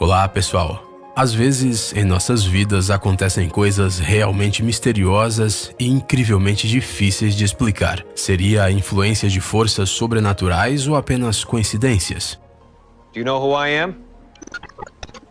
Olá, pessoal! Às vezes, em nossas vidas acontecem coisas realmente misteriosas e incrivelmente difíceis de explicar. Seria a influência de forças sobrenaturais ou apenas coincidências? Do you know who I am?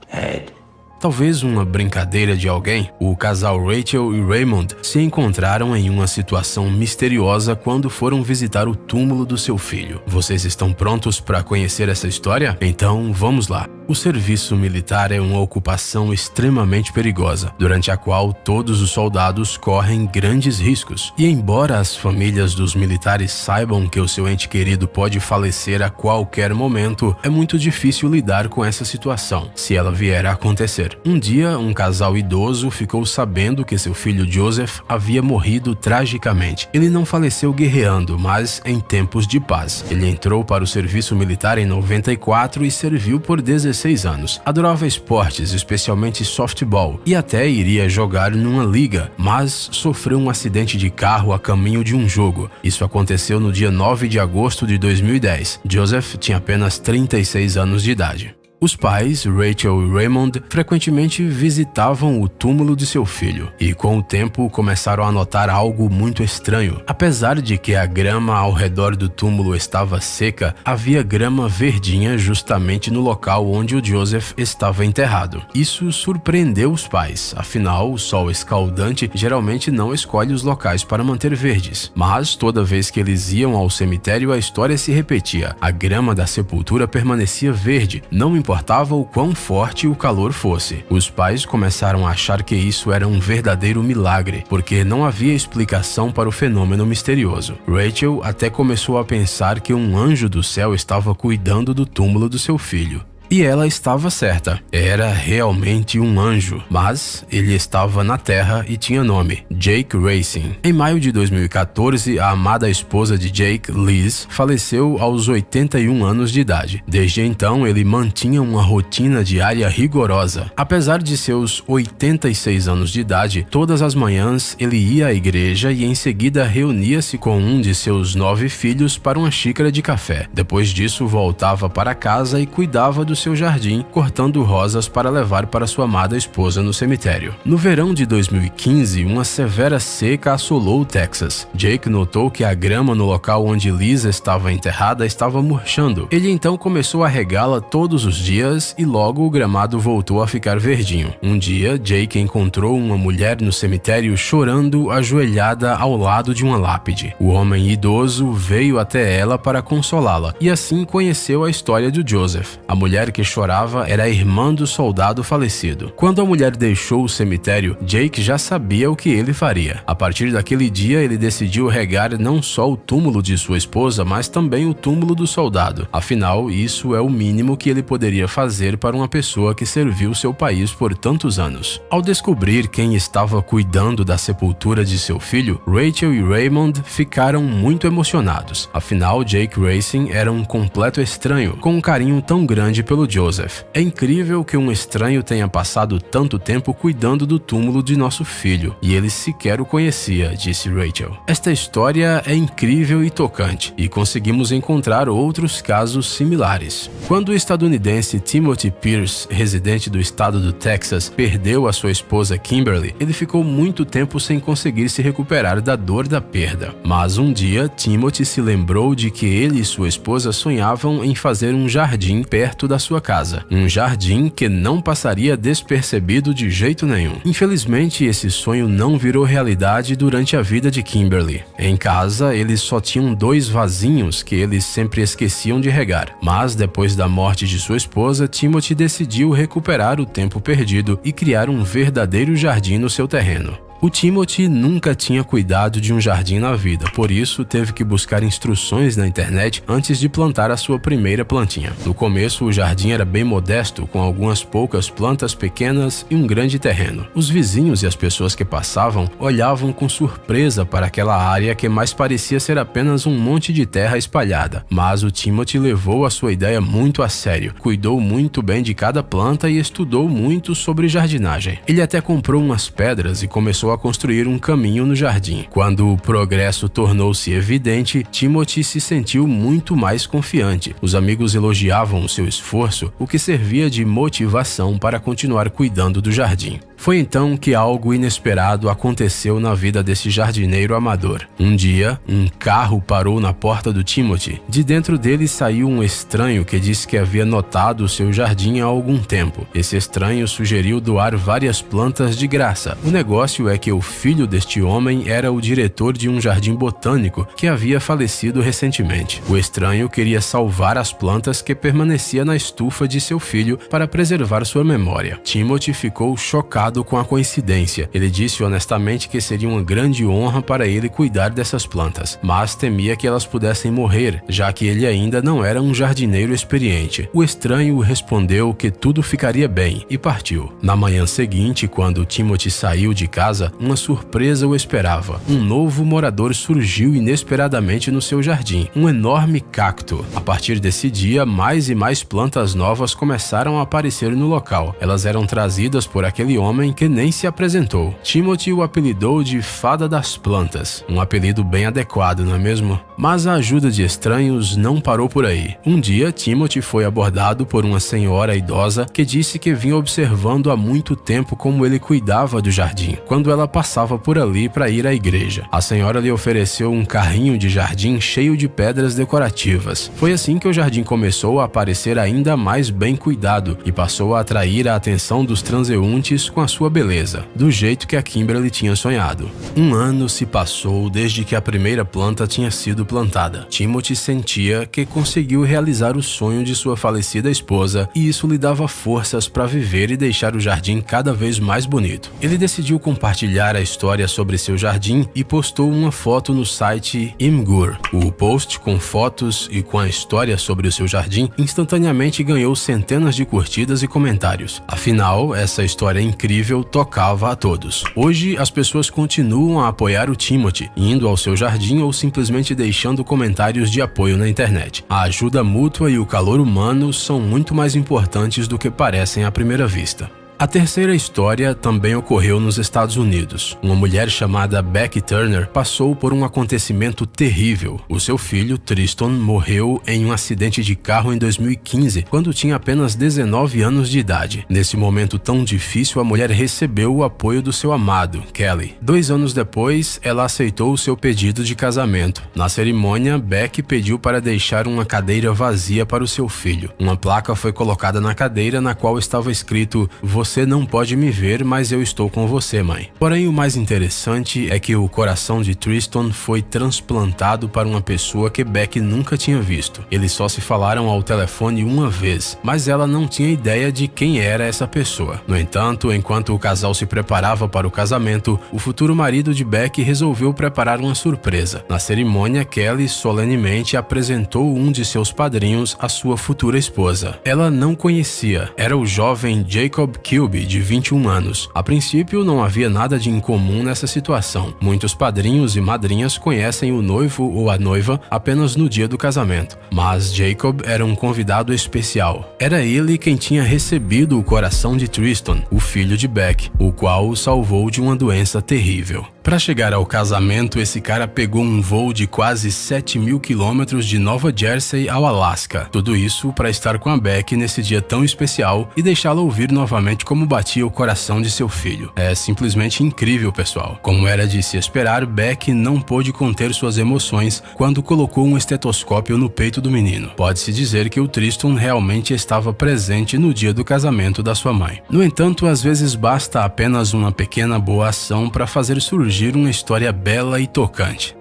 Head. Talvez uma brincadeira de alguém. O casal Rachel e Raymond se encontraram em uma situação misteriosa quando foram visitar o túmulo do seu filho. Vocês estão prontos para conhecer essa história? Então, vamos lá. O serviço militar é uma ocupação extremamente perigosa, durante a qual todos os soldados correm grandes riscos. E embora as famílias dos militares saibam que o seu ente querido pode falecer a qualquer momento, é muito difícil lidar com essa situação, se ela vier a acontecer. Um dia, um casal idoso ficou sabendo que seu filho Joseph havia morrido tragicamente. Ele não faleceu guerreando, mas em tempos de paz. Ele entrou para o serviço militar em 94 e serviu por 16 anos. Adorava esportes, especialmente softball, e até iria jogar numa liga, mas sofreu um acidente de carro a caminho de um jogo. Isso aconteceu no dia 9 de agosto de 2010. Joseph tinha apenas 36 anos de idade. Os pais, Rachel e Raymond, frequentemente visitavam o túmulo de seu filho e, com o tempo, começaram a notar algo muito estranho. Apesar de que a grama ao redor do túmulo estava seca, havia grama verdinha justamente no local onde o Joseph estava enterrado. Isso surpreendeu os pais, afinal, o sol escaldante geralmente não escolhe os locais para manter verdes. Mas, toda vez que eles iam ao cemitério, a história se repetia. A grama da sepultura permanecia verde, não importava o quão forte o calor fosse. Os pais começaram a achar que isso era um verdadeiro milagre, porque não havia explicação para o fenômeno misterioso. Rachel até começou a pensar que um anjo do céu estava cuidando do túmulo do seu filho. E ela estava certa, era realmente um anjo, mas ele estava na terra e tinha nome, Jake Racing. Em maio de 2014, a amada esposa de Jake, Liz, faleceu aos 81 anos de idade. Desde então, ele mantinha uma rotina diária rigorosa. Apesar de seus 86 anos de idade, todas as manhãs ele ia à igreja e em seguida reunia-se com um de seus 9 filhos para uma xícara de café. Depois disso, voltava para casa e cuidava do seu jardim, cortando rosas para levar para sua amada esposa no cemitério. No verão de 2015, uma severa seca assolou o Texas. Jake notou que a grama no local onde Liz estava enterrada estava murchando. Ele então começou a regá-la todos os dias e logo o gramado voltou a ficar verdinho. Um dia, Jake encontrou uma mulher no cemitério chorando ajoelhada ao lado de uma lápide. O homem idoso veio até ela para consolá-la e assim conheceu a história de Joseph. A mulher que chorava era a irmã do soldado falecido. Quando a mulher deixou o cemitério, Jake já sabia o que ele faria. A partir daquele dia, ele decidiu regar não só o túmulo de sua esposa, mas também o túmulo do soldado. Afinal, isso é o mínimo que ele poderia fazer para uma pessoa que serviu seu país por tantos anos. Ao descobrir quem estava cuidando da sepultura de seu filho, Rachel e Raymond ficaram muito emocionados. Afinal, Jake Racing era um completo estranho, com um carinho tão grande pelo Joseph. É incrível que um estranho tenha passado tanto tempo cuidando do túmulo de nosso filho, e ele sequer o conhecia, disse Rachel. Esta história é incrível e tocante, e conseguimos encontrar outros casos similares. Quando o estadunidense Timothy Pierce, residente do estado do Texas, perdeu a sua esposa Kimberly, ele ficou muito tempo sem conseguir se recuperar da dor da perda. Mas um dia, Timothy se lembrou de que ele e sua esposa sonhavam em fazer um jardim perto da sua casa. Um jardim que não passaria despercebido de jeito nenhum. Infelizmente, esse sonho não virou realidade durante a vida de Kimberly. Em casa, eles só tinham 2 vasinhos que eles sempre esqueciam de regar. Mas depois da morte de sua esposa, Timothy decidiu recuperar o tempo perdido e criar um verdadeiro jardim no seu terreno. O Timothy nunca tinha cuidado de um jardim na vida, por isso teve que buscar instruções na internet antes de plantar a sua primeira plantinha. No começo, o jardim era bem modesto, com algumas poucas plantas pequenas e um grande terreno. Os vizinhos e as pessoas que passavam olhavam com surpresa para aquela área que mais parecia ser apenas um monte de terra espalhada. Mas o Timothy levou a sua ideia muito a sério, cuidou muito bem de cada planta e estudou muito sobre jardinagem. Ele até comprou umas pedras e começou começou a construir um caminho no jardim. Quando o progresso tornou-se evidente, Timothy se sentiu muito mais confiante. Os amigos elogiavam o seu esforço, o que servia de motivação para continuar cuidando do jardim. Foi então que algo inesperado aconteceu na vida desse jardineiro amador. Um dia, um carro parou na porta do Timothy. De dentro dele saiu um estranho que disse que havia notado o seu jardim há algum tempo. Esse estranho sugeriu doar várias plantas de graça. O negócio é que o filho deste homem era o diretor de um jardim botânico que havia falecido recentemente. O estranho queria salvar as plantas que permaneciam na estufa de seu filho para preservar sua memória. Timothy ficou chocado com a coincidência. Ele disse honestamente que seria uma grande honra para ele cuidar dessas plantas, mas temia que elas pudessem morrer, já que ele ainda não era um jardineiro experiente. O estranho respondeu que tudo ficaria bem e partiu. Na manhã seguinte, quando Timothy saiu de casa, uma surpresa o esperava. Um novo morador surgiu inesperadamente no seu jardim, um enorme cacto. A partir desse dia, mais e mais plantas novas começaram a aparecer no local. Elas eram trazidas por aquele homem que nem se apresentou. Timothy o apelidou de Fada das Plantas, um apelido bem adequado, não é mesmo? Mas a ajuda de estranhos não parou por aí. Um dia, Timothy foi abordado por uma senhora idosa que disse que vinha observando há muito tempo como ele cuidava do jardim, quando ela passava por ali para ir à igreja. A senhora lhe ofereceu um carrinho de jardim cheio de pedras decorativas. Foi assim que o jardim começou a parecer ainda mais bem cuidado e passou a atrair a atenção dos transeuntes com a sua beleza, do jeito que a Kimberly tinha sonhado. Um ano se passou desde que a primeira planta tinha sido plantada. Timothy sentia que conseguiu realizar o sonho de sua falecida esposa e isso lhe dava forças para viver e deixar o jardim cada vez mais bonito. Ele decidiu compartilhar a história sobre seu jardim e postou uma foto no site Imgur. O post com fotos e com a história sobre o seu jardim instantaneamente ganhou centenas de curtidas e comentários. Afinal, essa história incrível tocava a todos. Hoje, as pessoas continuam a apoiar o Timothy, indo ao seu jardim ou simplesmente deixando comentários de apoio na internet. A ajuda mútua e o calor humano são muito mais importantes do que parecem à primeira vista. A terceira história também ocorreu nos Estados Unidos. Uma mulher chamada Becky Turner passou por um acontecimento terrível. O seu filho, Tristan, morreu em um acidente de carro em 2015, quando tinha apenas 19 anos de idade. Nesse momento tão difícil, a mulher recebeu o apoio do seu amado, Kelly. 2 anos depois, ela aceitou o seu pedido de casamento. Na cerimônia, Becky pediu para deixar uma cadeira vazia para o seu filho. Uma placa foi colocada na cadeira na qual estava escrito: "Você não pode me ver, mas eu estou com você, mãe." Porém, o mais interessante é que o coração de Tristan foi transplantado para uma pessoa que Becky nunca tinha visto. Eles só se falaram ao telefone uma vez, mas ela não tinha ideia de quem era essa pessoa. No entanto, enquanto o casal se preparava para o casamento, o futuro marido de Becky resolveu preparar uma surpresa. Na cerimônia, Kelly solenemente apresentou um de seus padrinhos à sua futura esposa. Ela não conhecia, era o jovem Jacob Kilby, de 21 anos. A princípio, não havia nada de incomum nessa situação. Muitos padrinhos e madrinhas conhecem o noivo ou a noiva apenas no dia do casamento. Mas Jacob era um convidado especial. Era ele quem tinha recebido o coração de Tristan, o filho de Beck, o qual o salvou de uma doença terrível. Para chegar ao casamento, esse cara pegou um voo de quase 7.000 quilômetros de Nova Jersey ao Alasca. Tudo isso para estar com a Beck nesse dia tão especial e deixá-la ouvir novamente como batia o coração de seu filho. É simplesmente incrível, pessoal. Como era de se esperar, Beck não pôde conter suas emoções quando colocou um estetoscópio no peito do menino. Pode-se dizer que o Tristan realmente estava presente no dia do casamento da sua mãe. No entanto, às vezes basta apenas uma pequena boa ação para fazer surgir uma história bela e tocante.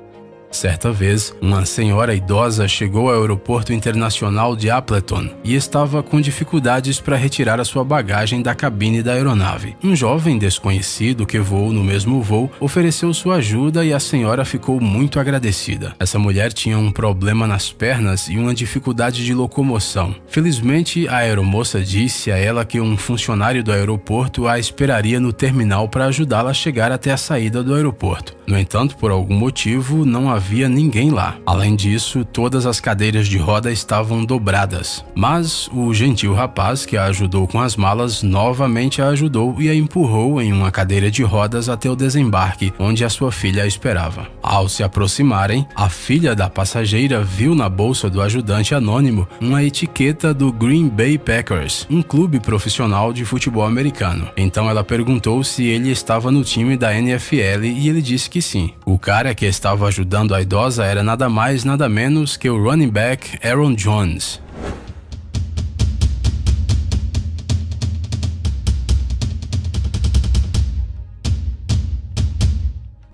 Certa vez, uma senhora idosa chegou ao aeroporto internacional de Appleton e estava com dificuldades para retirar a sua bagagem da cabine da aeronave. Um jovem desconhecido que voou no mesmo voo ofereceu sua ajuda e a senhora ficou muito agradecida. Essa mulher tinha um problema nas pernas e uma dificuldade de locomoção. Felizmente, a aeromoça disse a ela que um funcionário do aeroporto a esperaria no terminal para ajudá-la a chegar até a saída do aeroporto. No entanto, por algum motivo, não havia ninguém lá. Além disso, todas as cadeiras de roda estavam dobradas. Mas o gentil rapaz que a ajudou com as malas novamente a ajudou e a empurrou em uma cadeira de rodas até o desembarque, onde a sua filha a esperava. Ao se aproximarem, a filha da passageira viu na bolsa do ajudante anônimo uma etiqueta do Green Bay Packers, um clube profissional de futebol americano. Então ela perguntou se ele estava no time da NFL e ele disse que sim. O cara que estava ajudando a idosa era nada mais nada menos que o running back Aaron Jones.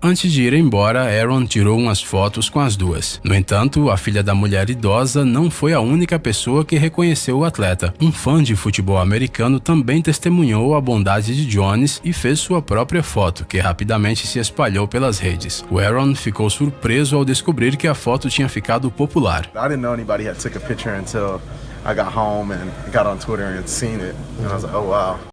Antes de ir embora, Aaron tirou umas fotos com as duas. No entanto, a filha da mulher idosa não foi a única pessoa que reconheceu o atleta. Um fã de futebol americano também testemunhou a bondade de Jones e fez sua própria foto, que rapidamente se espalhou pelas redes. O Aaron ficou surpreso ao descobrir que a foto tinha ficado popular. I didn't know anybody had took a picture until I got home and got on Twitter and seen it. And I was like, oh wow.